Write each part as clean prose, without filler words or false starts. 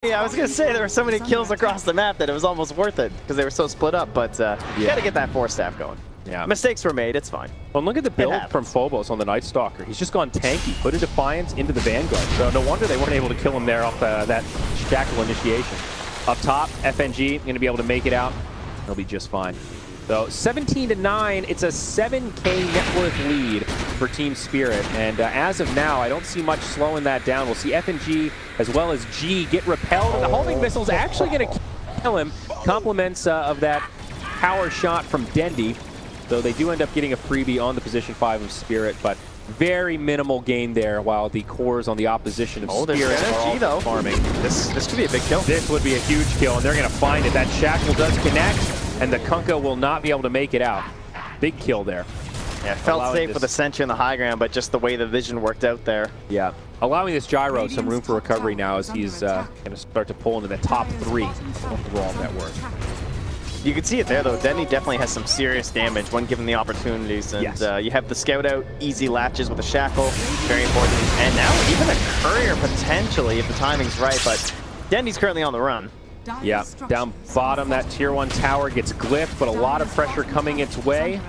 Yeah, I was gonna say there were so many kills across the map that it was almost worth it because they were so split up. But you gotta get that 4-staff going. Yeah, mistakes were made. It's fine. Well, look at the build from Phobos on the Night Stalker. He's just gone tanky, put a Defiance into the Vanguard. So no wonder they weren't able to kill him there off that Shackle initiation. Up top, FNG going to be able to make it out. He'll be just fine. So 17-9, it's a 7K net worth lead for Team Spirit. And as of now, I don't see much slowing that down. We'll see FNG as well as G get repelled. And the homing missile is actually going to kill him. Compliments of that power shot from Dendy. So they do end up getting a freebie on the position 5 of Spirit, but very minimal gain there while the cores on the opposition of Spirit are all farming. This could be a big kill. This would be a huge kill, and they're going to find it. That Shackle does connect, and the Kunkka will not be able to make it out. Big kill there. Yeah, felt safe with the Sentry in the high ground, but just the way the vision worked out there. Yeah, allowing this Gyro some room for recovery now as he's going to start to pull into the top 3 of the raw network. You can see it there, though. Denny definitely has some serious damage when given the opportunities. And you have the Scout out, easy latches with a Shackle, very important. And now even a Courier potentially if the timing's right, but Denny's currently on the run. Yeah, down bottom, that tier 1 tower gets glyphed, but a lot of pressure coming its way.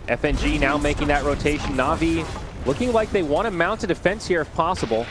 FNG now making that rotation. NAVI looking like they want to mount a defense here if possible.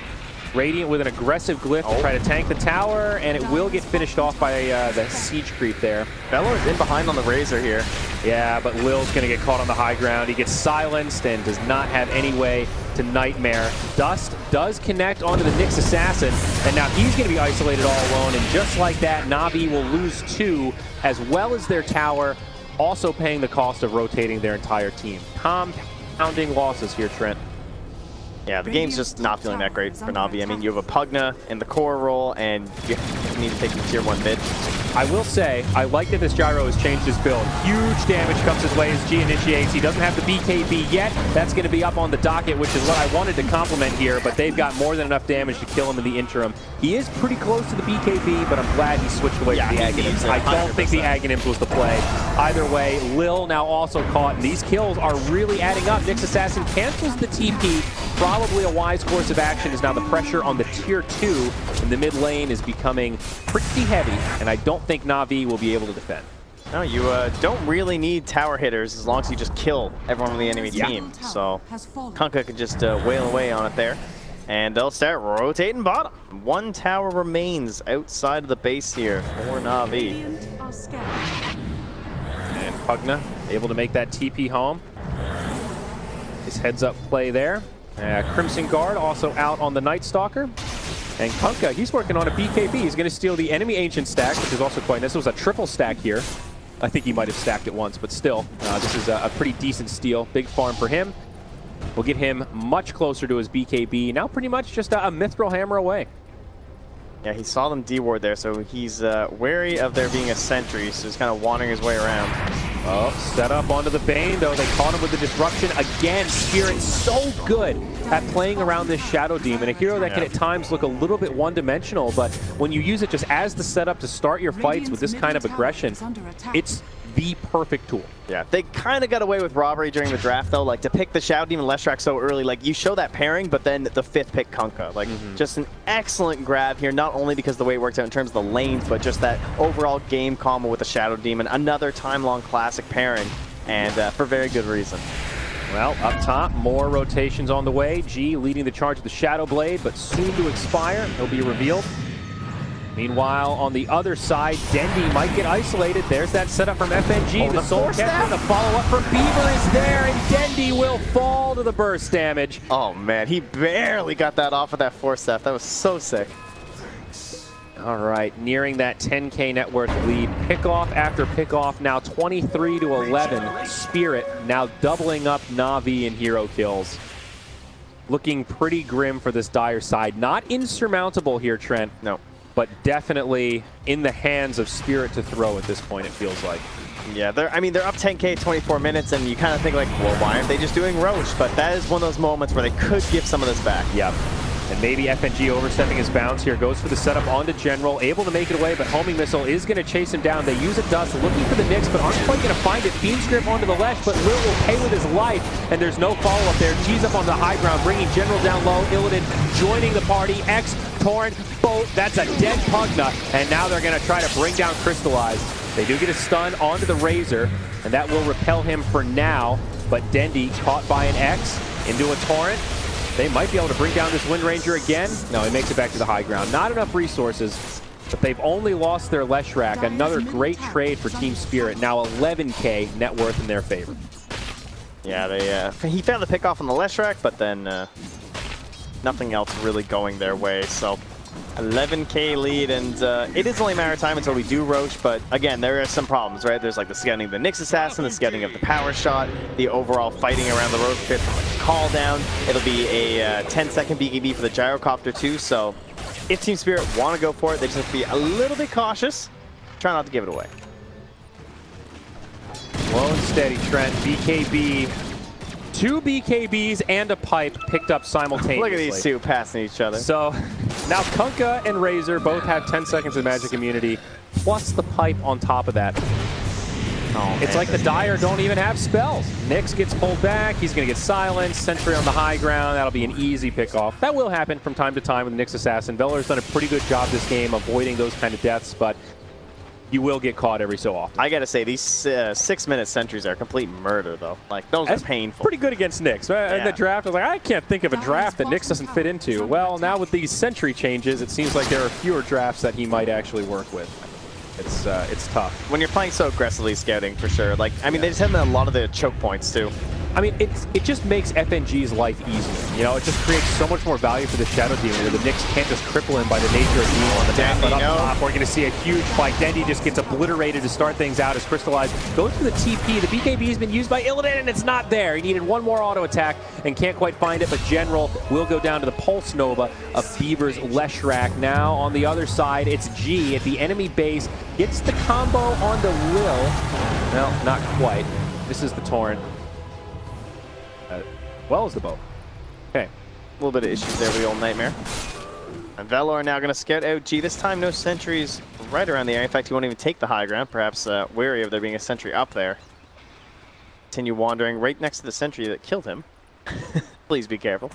Radiant with an aggressive glyph to try to tank the tower, and it will get finished off by the siege creep there. Bello is in behind on the Razor here. Yeah, but Lil's going to get caught on the high ground. He gets silenced and does not have any way to Nightmare. Dust does connect onto the Nyx Assassin, and now he's going to be isolated all alone, and just like that, Navi will lose 2, as well as their tower, also paying the cost of rotating their entire team. Compounding losses here, Trent. Yeah, the game's just not feeling that great for Navi. I mean, you have a Pugna in the core role, and you need to take the tier 1 mid. I will say, I like that this Gyro has changed his build. Huge damage comes his way as G initiates. He doesn't have the BKB yet. That's going to be up on the docket, which is what I wanted to compliment here, but they've got more than enough damage to kill him in the interim. He is pretty close to the BKB, but I'm glad he switched away from the Aghanims. I don't think the Aghanims was the play. Either way, Lil now also caught, and these kills are really adding up. Nyx Assassin cancels the TP. Probably a wise course of action is now the pressure on the tier 2 in the mid lane is becoming pretty heavy, and I don't think Navi will be able to defend. No, you don't really need tower hitters as long as you just kill everyone on the enemy team. So Kunkka can just wail away on it there. And they'll start rotating bottom. 1 tower remains outside of the base here for Navi. And Pugna able to make that TP home. His heads up play there. Crimson Guard also out on the Night Stalker. And Kunkka, he's working on a BKB. He's going to steal the enemy Ancient stack, which is also quite nice. This was a triple stack here. I think he might have stacked it once, but still, this is a pretty decent steal. Big farm for him. We'll get him much closer to his BKB. Now pretty much just a Mithril Hammer away. Yeah, he saw them D-ward there, so he's wary of there being a sentry, so he's kind of wandering his way around. Oh, set up onto the Bane, though. They caught him with the disruption. Again, Spirit so good at playing around this Shadow Demon, a hero that can at times look a little bit one-dimensional, but when you use it just as the setup to start your fights with this kind of aggression, it's the perfect tool. Yeah, they kind of got away with robbery during the draft, though. Like, to pick the Shadow Demon Leshrac so early, like, you show that pairing, but then the 5th pick Kunkka. Like, just an excellent grab here, not only because of the way it works out in terms of the lanes, but just that overall game combo with the Shadow Demon. Another time-long classic pairing, and for very good reason. Well, up top, more rotations on the way. G leading the charge of the Shadow Blade, but soon to expire. He'll be revealed. Meanwhile, on the other side, Dendy might get isolated. There's that setup from FNG. The Soul Catcher, the follow-up from Beaver is there, and Dendy will fall to the burst damage. Oh, man, he barely got that off of that 4-staff. That was so sick. All right, nearing that 10K net worth lead. Pickoff after pickoff, now 23-11. Spirit now doubling up Navi in hero kills. Looking pretty grim for this Dire side. Not insurmountable here, Trent. No. But definitely in the hands of Spirit to throw at this point, it feels like. Yeah, they're up 10K 24 minutes, and you kind of think like, well, why aren't they just doing Roche? But that is one of those moments where they could give some of this back. Yep. And maybe FNG overstepping his bounds here. Goes for the setup onto General. Able to make it away, but Homing Missile is going to chase him down. They use a Dust, looking for the Nyx, but aren't quite going to find it. Fiend's Grip onto the Lesh, but Lil will pay with his life, and there's no follow-up there. G's up on the high ground, bringing General down low. Illidan joining the party. X Torn, Boat, that's a dead Pugna, and now they're going to try to bring down Crystallize. They do get a stun onto the Razor, and that will repel him for now, but Dendi caught by an X into a Torrent. They might be able to bring down this Wind Ranger again. No, he makes it back to the high ground. Not enough resources, but they've only lost their Leshrac. Another great trade for Team Spirit. Now 11K net worth in their favor. Yeah, he found the pick off on the Leshrac, but then nothing else really going their way. So 11K lead, and it is only a matter of time until we do Roche, but again, there are some problems, right? There's like the scouting of the Nyx Assassin, the scouting of the Power Shot, the overall fighting around the Roche pit from like a call down. It'll be a 10-second BKB for the Gyrocopter too, so if Team Spirit want to go for it, they just have to be a little bit cautious. Try not to give it away. Slow and steady, Trent. BKB. 2 BKBs and a pipe picked up simultaneously. Look at these two passing each other. So now Kunkka and Razor both have 10 seconds of magic immunity, plus the pipe on top of that. Oh, it's like the Dire don't even have spells. Nyx gets pulled back. He's going to get silenced. Sentry on the high ground. That'll be an easy pickoff. That will happen from time to time with Nyx Assassin. Velar's done a pretty good job this game avoiding those kind of deaths, but you will get caught every so often. I gotta say, these 6-minute sentries are complete murder, though. Like, those are painful. Pretty good against Nyx. In the draft, I was like, I can't think of a draft that Nyx doesn't fit into. Well, now with these sentry changes, it seems like there are fewer drafts that he might actually work with. It's tough. When you're playing so aggressively scouting, for sure. Like, I mean, they just have a lot of the choke points, too. I mean, it just makes FNG's life easier. You know, it just creates so much more value for the Shadow Demon where the Nyx can't just cripple him by the nature of being on the map. But up top, we're going to see a huge fight. Dendi just gets obliterated to start things out as Crystallize goes for the TP. The BKB has been used by Illidan, and it's not there. He needed one more auto attack and can't quite find it, but General will go down to the Pulse Nova of Beaver's Leshrac. Now on the other side, it's G at the enemy base. Gets the combo on the Will. Well, not quite. This is the Torrent. Well as the bow. Okay. A little bit of issues there with the old Nightmare. And Velar now going to scout out G. This time no sentries right around the area. In fact, he won't even take the high ground. Perhaps wary of there being a sentry up there. Continue wandering right next to the sentry that killed him. Please be careful.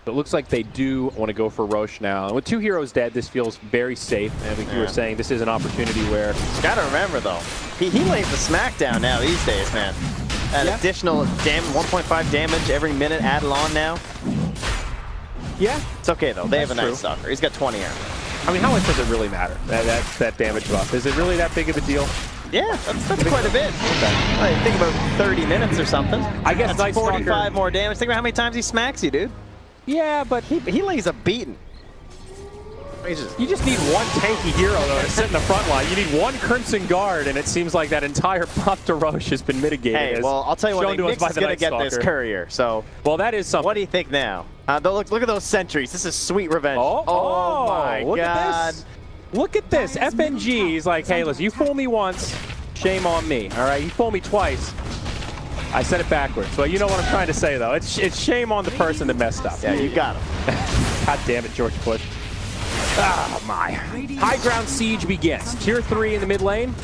It looks like they do want to go for Roche now. And with 2 heroes dead, this feels very safe. And I think you were saying this is an opportunity where... Gotta remember, though, he lays the smackdown now these days, man. An additional 1.5 damage every minute added on now. Yeah. It's okay, though. They have a Night Stalker. He's got 20 armor. I mean, how much does it really matter, that damage buff? Is it really that big of a deal? Yeah, that's quite a bit. I think about 30 minutes or something. I guess that's 45 more damage. Think about how many times he smacks you, dude. Yeah, but he lays a beating. You just need one tanky hero, though, to sit in the front line. You need one Crimson Guard, and it seems like that entire buff to Roche has been mitigated. Hey, well, I'll tell you what, Nyx is going to get this courier, so... Well, that is something. What do you think now? Look at those sentries. This is sweet revenge. Oh my look God. At this. Look at this. FNG is like, hey, listen, you fool me once, shame on me, all right? You fool me twice. I said it backwards. Well, you know what I'm trying to say, though. It's shame on the person that messed up. Yeah, you got him. God damn it, George Bush. Ah, my. High ground siege begins. Tier 3 in the mid lane.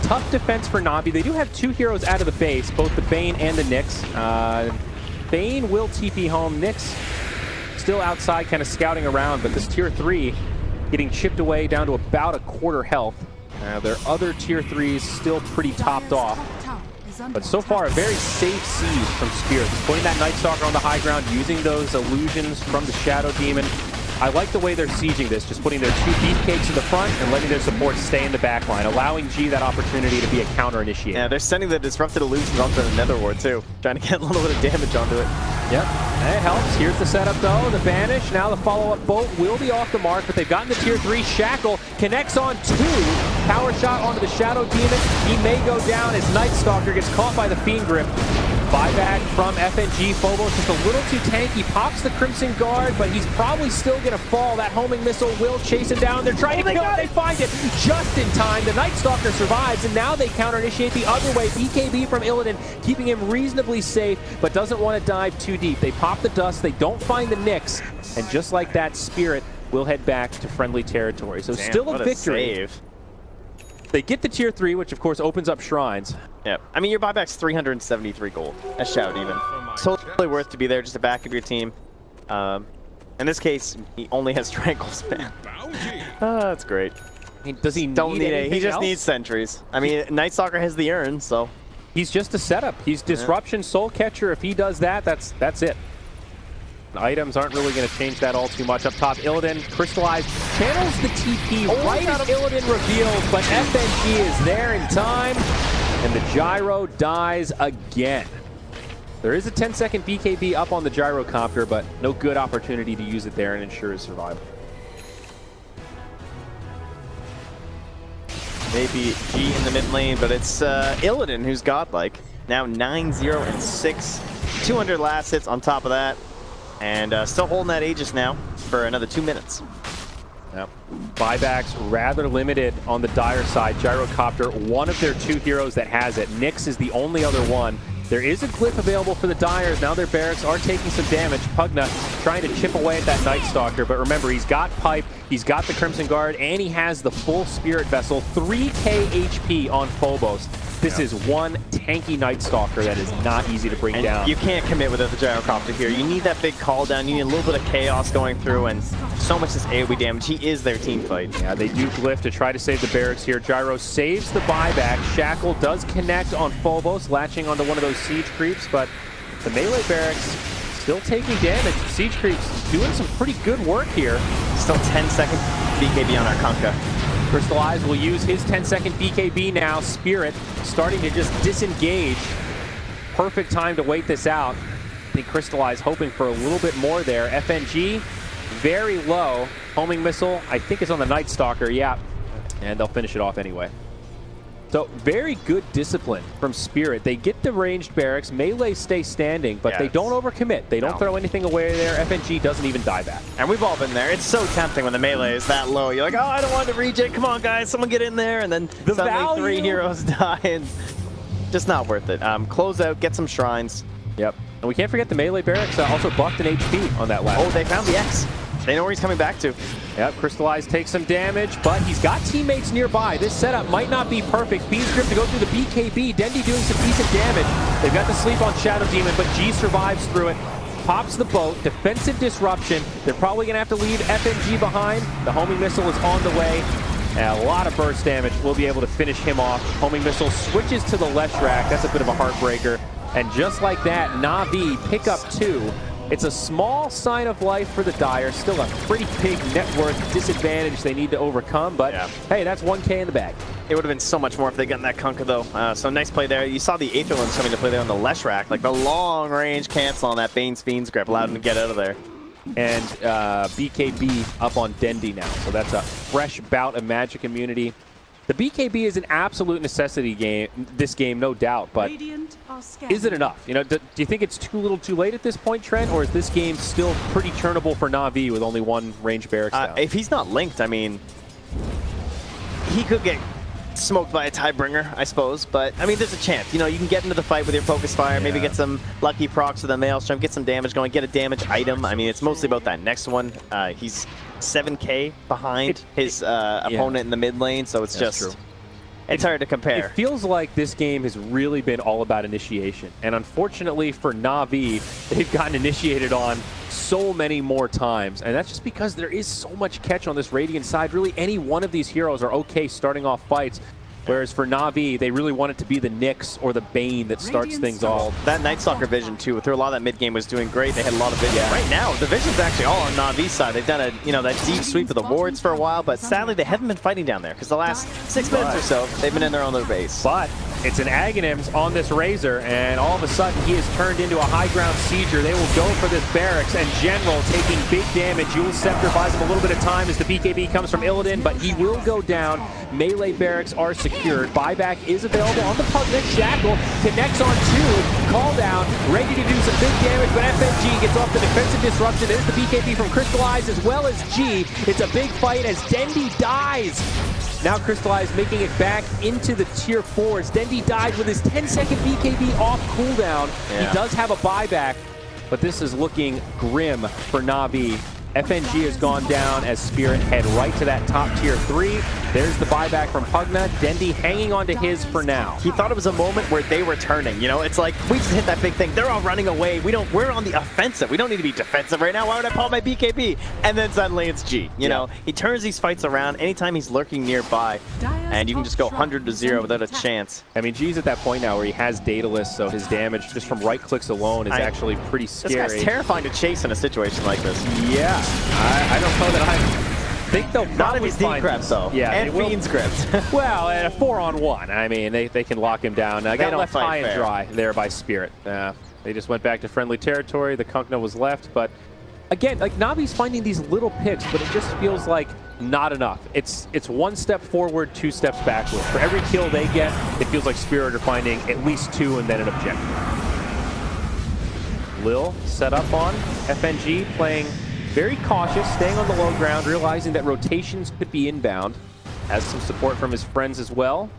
Tough defense for Navi. They do have 2 heroes out of the base, both the Bane and the Nyx. Bane will TP home. Nyx still outside kind of scouting around, but this Tier 3 getting chipped away down to about a quarter health. Their other Tier 3s still pretty topped off. But so far, a very safe siege from Spirite. Putting that Night Stalker on the high ground, using those illusions from the Shadow Demon. I like the way they're sieging this, just putting their 2 beefcakes in the front and letting their support stay in the back line, allowing G that opportunity to be a counter initiator. Yeah, they're sending the disrupted illusions onto the Nether Ward too, trying to get a little bit of damage onto it. Yep, it helps. Here's the setup though, the Banish. Now the follow-up boat will be off the mark, but they've gotten the Tier 3 Shackle, connects on 2. Power shot onto the Shadow Demon. He may go down as Night Stalker gets caught by the Fiend Grip. Buyback from FNG. Phobos just a little too tanky. Pops the Crimson Guard, but he's probably still going to fall. That homing missile will chase him down. They're trying to kill him. They find it just in time. The Night Stalker survives, and now they counter-initiate the other way. BKB from Illidan, keeping him reasonably safe, but doesn't want to dive too deep. They pop the dust. They don't find the Nyx, and just like that, Spirite will head back to friendly territory. So still a victory. Save. They get the Tier 3, which of course opens up shrines. Yep. I mean, your buyback's 373 gold. That's Shadow Demon. Totally worth to be there just to back up your team. In this case, he only has Tranquil Spam. That's great. Does he Don't need it? He just else? needs sentries. I mean, Night Stalker has the urn, so He's just a setup. He's Disruption, Soul Catcher. If he does that, that's it. Items aren't really going to change that all too much. Up top, Illidan, Crystallized, channels the TP right as Illidan reveals, but FNG is there in time, and the Gyro dies again. There is a 10-second BKB up on the Gyrocopter, but no good opportunity to use it there and ensure his survival. maybe G in the mid lane, but it's Illidan who's godlike. Now 9-0 and 6. 200 last hits on top of that. And still holding that Aegis now for another 2 minutes. Yep. Buybacks rather limited on the Dire side. Gyrocopter, one of their 2 heroes that has it. Nyx is the only other one. There is a glyph available for the Dyers. Now their barracks are taking some damage. Pugna trying to chip away at that Night Stalker. But remember, he's got Pipe, he's got the Crimson Guard, and he has the full Spirit Vessel. 3k HP on Phobos. This is one tanky Night Stalker that is not easy to bring down. You can't commit without the Gyrocopter here. You need that big call down. You need a little bit of chaos going through, and so much is AoE damage. He is their team fight. Yeah, they do glyph to try to save the barracks here. Gyro saves the buyback. Shackle does connect on Phobos, latching onto one of those siege creeps, but the melee barracks still taking damage. Siege creeps doing some pretty good work here. Still 10-second BKB on our Kunkka. Crystallized will use his 10-second BKB now. Spirit starting to just disengage. Perfect time to wait this out. I think Crystallized hoping for a little bit more there. FNG, very low. Homing missile, I think is on the Night Stalker, yeah. And they'll finish it off anyway. So very good discipline from Spirit. They get the ranged barracks, melee stay standing, but they don't overcommit. They don't throw anything away there. FNG doesn't even die back. And we've all been there. It's so tempting when the melee is that low. You're like, oh, I don't want to regen. Come on, guys, someone get in there. And then suddenly 3 heroes die. And just not worth it. Close out, get some shrines. Yep. And we can't forget the melee barracks also buffed an HP on that last. Oh, they found the X. They know where he's coming back to. Yep, Crystallized takes some damage, but he's got teammates nearby. This setup might not be perfect. Beast Grip to go through the BKB. Dendy doing some decent damage. They've got the sleep on Shadow Demon, but G survives through it. Pops the boat. Defensive disruption. They're probably going to have to leave FNG behind. The homing missile is on the way. And a lot of burst damage. We'll be able to finish him off. Homing missile switches to the Leshrac. That's a bit of a heartbreaker. And just like that, Na'Vi pick up 2. It's a small sign of life for the Dire. Still a pretty big net worth disadvantage they need to overcome, but hey, that's 1k in the bag. It would have been so much more if they gotten that Kunkka, though. So nice play there. You saw the Aetherlands coming to play there on the Leshrac. Like the long range cancel on that Bane's Fiend's Grip allowed him to get out of there. And BKB up on Dendy now. So that's a fresh bout of magic immunity. The BKB is an absolute necessity game, this game, no doubt, but is it enough? You know, do you think it's too little too late at this point, Trent, or is this game still pretty turnable for Na'Vi with only 1 range barracks down? If he's not linked, I mean, he could get smoked by a Tidebringer, I suppose, but I mean, there's a chance. You know, you can get into the fight with your Focus Fire, maybe get some lucky procs with a Maelstrom, get some damage going, get a damage item. I mean, it's mostly about that next one. He's 7k behind his opponent in the mid lane, so it's just it's hard to compare. It feels like this game has really been all about initiation, and unfortunately for Na'Vi, they've gotten initiated on so many more times, and that's just because there is so much catch on this Radiant side. Really, any one of these heroes are okay starting off fights. Whereas for Na'Vi, they really want it to be the Nyx or the Bane that starts things off. That Night Stalker vision, too, through a lot of that mid-game was doing great. They had a lot of vision. Right now, the vision's actually all on Na'Vi's side. They've done that deep sweep of the wards for a while, but sadly, they haven't been fighting down there because the last 6 minutes or so, they've been in there on their base. But it's an Aghanims on this Razor, and all of a sudden, he has turned into a high ground sieger. They will go for this barracks, and General taking big damage. Yule Scepter buys him a little bit of time as the BKB comes from Illidan, but he will go down. Melee barracks are secured. Buyback is available on the Pugna. Shackle connects on 2. Call down, ready to do some big damage, but FNG gets off the defensive disruption. There's the BKB from Crystallized as well as G. It's a big fight as Dendy dies. Now Crystallized making it back into the tier 4s. Dendy died with his 10-second BKB off cooldown. He does have a buyback, but this is looking grim for Na'Vi. FNG has gone down as Spirit head right to that top tier 3. There's the buyback from Pugna. Dendi hanging on to his for now. He thought it was a moment where they were turning. You know, it's like, we just hit that big thing. They're all running away. We're on the offensive. We don't need to be defensive right now. Why would I pop my BKB? And then suddenly it's G. You know, he turns these fights around anytime he's lurking nearby. And you can just go 100-0 without a chance. I mean, G's at that point now where he has Daedalus, so his damage just from right clicks alone is actually pretty scary. This guy's terrifying to chase in a situation like this. Yeah. I don't know that I think they'll not if he's find decreps though. Yeah, and Fiend's grips. Well, at a 4-on-1, I mean, they can lock him down. Got left high and dry there by Spirit. They just went back to friendly territory. The Kunkna was left, but again, like Navi's finding these little picks, but it just feels like not enough. It's one step forward, 2 steps backward. For every kill they get, it feels like Spirit are finding at least 2 and then an objective. Lil set up on FNG, playing very cautious, staying on the low ground, realizing that rotations could be inbound. Has some support from his friends as well.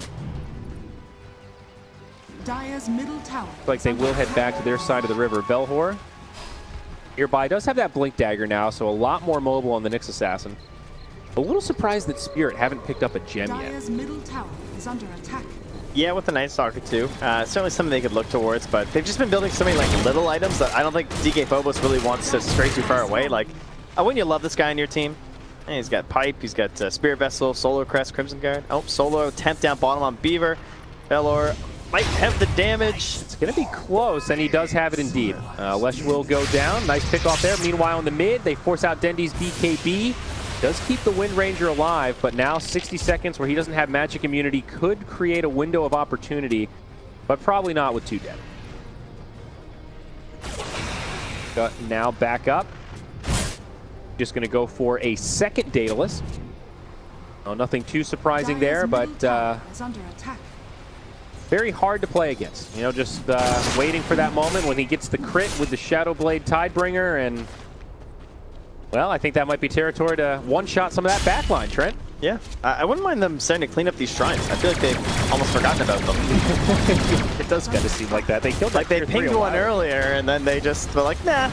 Dire's middle tower. Looks like they will head back to their side of the river. Belhor nearby does have that blink dagger now, so a lot more mobile on the Nyx assassin. A little surprised that Spirit haven't picked up a gem yet. Dire's middle tower is under attack. Yeah, with the Night Stalker too. Certainly something they could look towards, but they've just been building so many like little items that I don't think DK Phobos really wants to stray too far away. Like, wouldn't you love this guy on your team? And he's got Pipe, he's got Spirit Vessel, Solar Crest, Crimson Guard. Oh, Solo temp down bottom on Beaver. Belor might have the damage. It's going to be close, and he does have it indeed. Lesh will go down. Nice pick off there. Meanwhile, in the mid, they force out Dendi's BKB. Does keep the Wind Ranger alive, but now 60 seconds where he doesn't have magic immunity could create a window of opportunity, but probably not with 2 dead. Now back up. Just going to go for a second Daedalus. Oh, nothing too surprising there, but very hard to play against. You know, just waiting for that moment when he gets the crit with the Shadow Blade Tidebringer, and well, I think that might be territory to one-shot some of that backline, Trent. Yeah, I wouldn't mind them starting to clean up these shrines. I feel like they've almost forgotten about them. It does kind of seem like that. They killed like they pinged one earlier, and then they just were like, nah.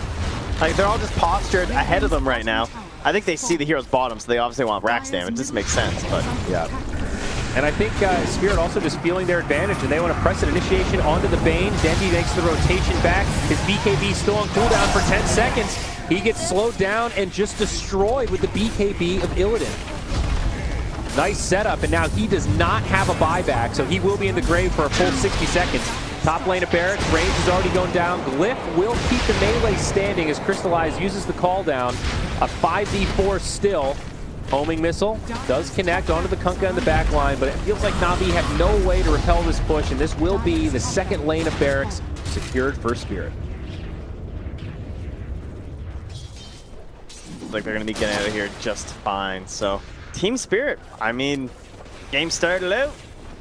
Like, they're all just postured ahead of them right now. I think they see the hero's bottom, so they obviously want Rax damage. This makes sense, but yeah. And I think Spirit also just feeling their advantage, and they want to press an initiation onto the Bane. Dendi makes the rotation back. His BKB still on cooldown for 10 seconds. He gets slowed down and just destroyed with the BKB of Illidan. Nice setup, and now he does not have a buyback, so he will be in the grave for a full 60 seconds. Top lane of Barracks, range is already going down. Glyph will keep the melee standing as Crystallize uses the call down. A 5v4 still. Homing missile does connect onto the Kunkka in the back line, but it feels like Navi have no way to repel this push, and this will be the second lane of Barracks secured for Spirit. Like they're going to be getting out of here just fine. So, Team Spirit, I mean, game started out.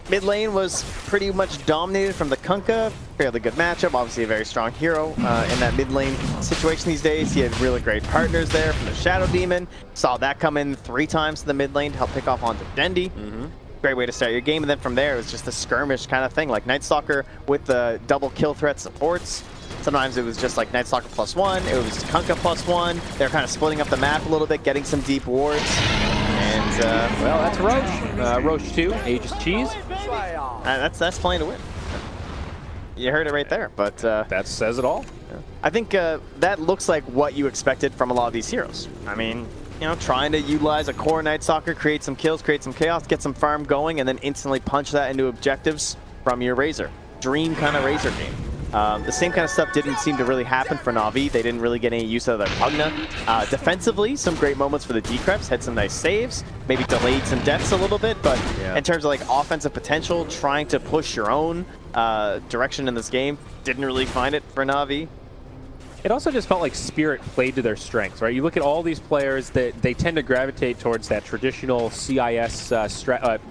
Mid lane was pretty much dominated from the Kunkka. Fairly good matchup. Obviously a very strong hero in that mid lane situation these days. He had really great partners there from the Shadow Demon. Saw that come in 3 times to the mid lane to help pick off onto Dendi. Great way to start your game. And then from there, it was just a skirmish kind of thing. Like Night Stalker with the double kill threat supports. Sometimes it was just like Night Stalker +1. It was Kunkka +1. They're kind of splitting up the map a little bit, getting some deep wards. And, well, that's Roche. Roche 2, Aegis Cheese. That's playing to win. You heard it right there, but that says it all. I think that looks like what you expected from a lot of these heroes. I mean, you know, trying to utilize a core Night Stalker, create some kills, create some chaos, get some farm going, and then instantly punch that into objectives from your Razor. Dream kind of Razor game. The same kind of stuff didn't seem to really happen for Navi. They didn't really get any use out of their Pugna. Defensively, some great moments for the Decreps. Had some nice saves. Maybe delayed some deaths a little bit, but in terms of like offensive potential, trying to push your own direction in this game, didn't really find it for Navi. It also just felt like Spirit played to their strengths, right? You look at all these players that they tend to gravitate towards that traditional CIS I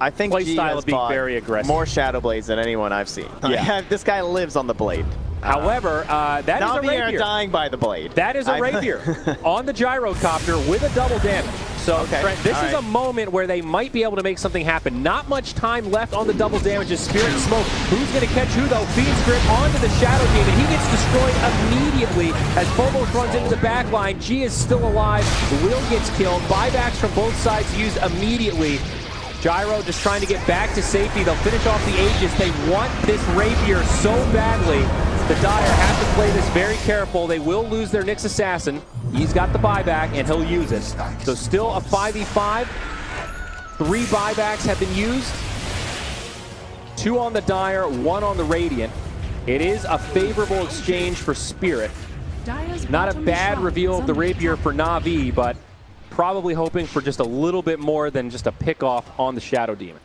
think play G style has of being bought very aggressive. more Shadow Blades than anyone I've seen. Yeah. This guy lives on the blade. However, that is a Navi rapier. are dying by the blade. That is a rapier on the gyrocopter with a double damage. So, Trent, this is a moment where they might be able to make something happen. Not much time left on the double damage as Spirit and Smoke. Who's going to catch who, though? Fiend's Grip onto the Shadow Demon. He gets destroyed immediately as Phobos runs into the back line. G is still alive. Will gets killed. Buybacks from both sides used immediately. Gyro just trying to get back to safety. They'll finish off the Aegis. They want this Rapier so badly. The Dire have to play this very careful. They will lose their Nyx Assassin. He's got the buyback, and he'll use it. So still a 5v5. 3 buybacks have been used. 2 on the Dire, 1 on the Radiant. It is a favorable exchange for Spirit. Not a bad reveal of the Rapier for NAVI, but probably hoping for just a little bit more than just a pick-off on the Shadow Demon.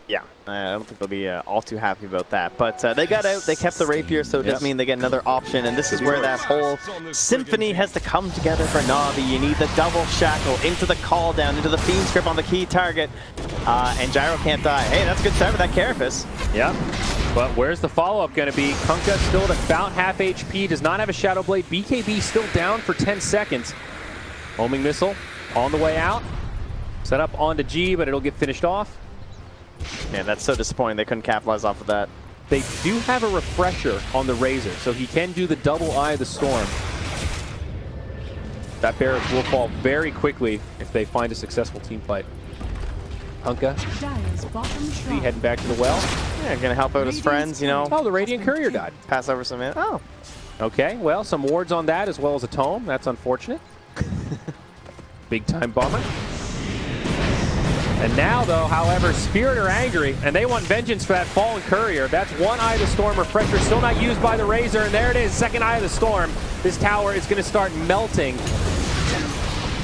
Yeah, I don't think they'll be all too happy about that. But they got out, they kept the Rapier, so it does mean they get another option. And this is where that whole symphony has to come together for Navi. You need the double shackle into the call down, into the Fiend Script on the key target. And Gyro can't die. Hey, that's a good start with that Carapace. Yeah, but where's the follow-up going to be? Kunkka still at about half HP, does not have a Shadow Blade. BKB still down for 10 seconds. Homing Missile on the way out. Set up onto G, but it'll get finished off. Man, that's so disappointing. They couldn't capitalize off of that. They do have a refresher on the Razor, so he can do the double Eye of the Storm. That barrage will fall very quickly if they find a successful team fight. Kunkka, he heading back to the well. Yeah, gonna help out his friends, you know. Oh, the Radiant Courier died. Pass over some in. Oh. Okay, well, some wards on that as well as a tome. That's unfortunate. Big time bummer. And now, though, however, Spirit are angry, and they want vengeance for that fallen Courier. That's 1 Eye of the Storm refresher, still not used by the Razor, and there it is, 2nd Eye of the Storm. This tower is going to start melting.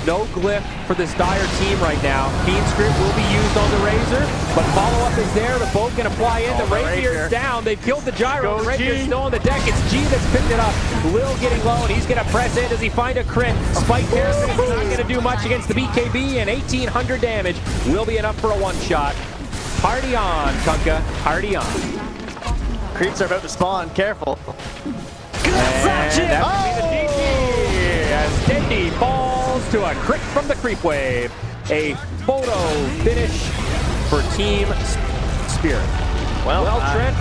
No glyph for this Dire team right now. Fiend Script will be used on the Razor, but follow-up is there. The boat can apply in. The Rapier's down. They've killed the Gyro. The Rapier's still on the deck. It's G that's picked it up. Lil getting low, and he's going to press in. Does he find a crit? Spike Carapace is not going to do much against the BKB, and 1,800 damage will be enough for a one-shot. Party on, Kunkka. Party on. Creeps are about to spawn. Careful. And that would be the GG as Dendi falls to a crit from the Creep Wave. A photo finish for Team Spirit. Well, Trent.